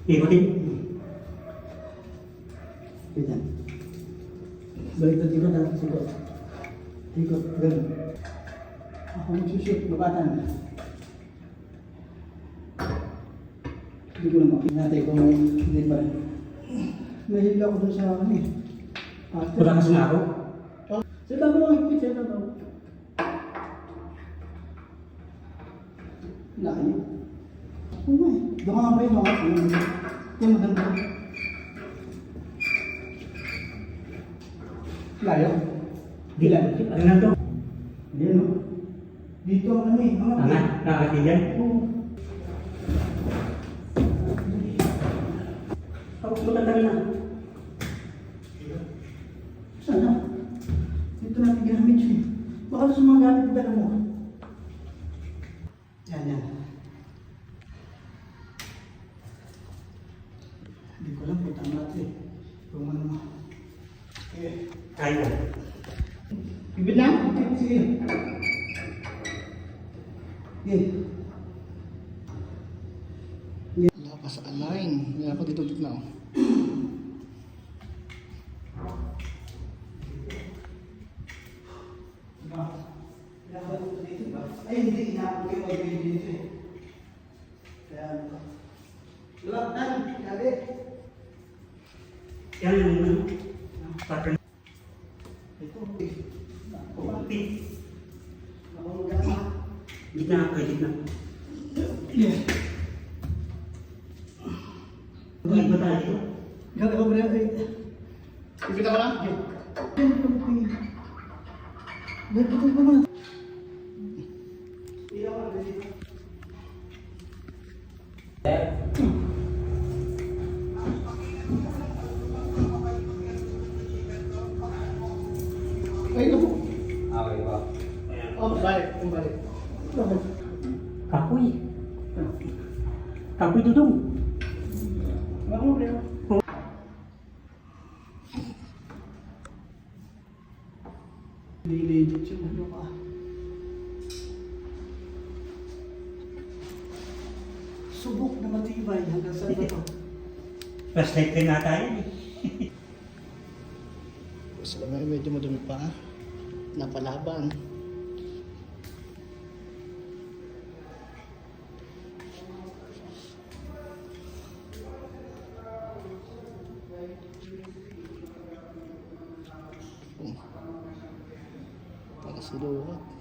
Ikutin. Ganyan. Baliktad natin siguro. Ikot, ganun. Ako magsushoot, babatan. Hindi ko naman natin kung may hindi pa rin. Nahila ko doon sa akin eh. Wala ka sumako? Sa tabo lang higpit, sa tabo. Layo. Oo nga eh. Doon nga ba yung mga yung maganda. Layo. Di lang. Ano na to? Hindi no. Dito ang ano eh. Mga Tama, nakakatiyan. Oo. Tapos maganda na. Sana? Dito natin ginamit siya eh. Baka sa mga gamit na dala mo. Yan, yan. Hindi ko lang kung tama natin. Kung ano mo. Okay. Kaya ka. Bibit na? Okay, sige. Okay. Lakas align. Meron ako dito na. Ay, hindi. Inaapot kayo mag-video dito eh. Kaya ano. Lulap na. Sabi. Yan yung ano. Pattern. Ito. Kumpi. Ako mag-ama. Gitna ako kay gitna. Yeah. Hindi ba tayo dito? Gawin ko ba rin? Ipita ko lang? Ipita ko na. Ay, ito po. Okay ba? Oh, balik. Balik. Kapoy. Kapoy dudong. Ako mo rin. Legit yung ano ka. Subok na matibay hanggang saan ba ito? Flashlight rin na tayo eh. Basta medyo madumi pa. Napalaban. Para silukat.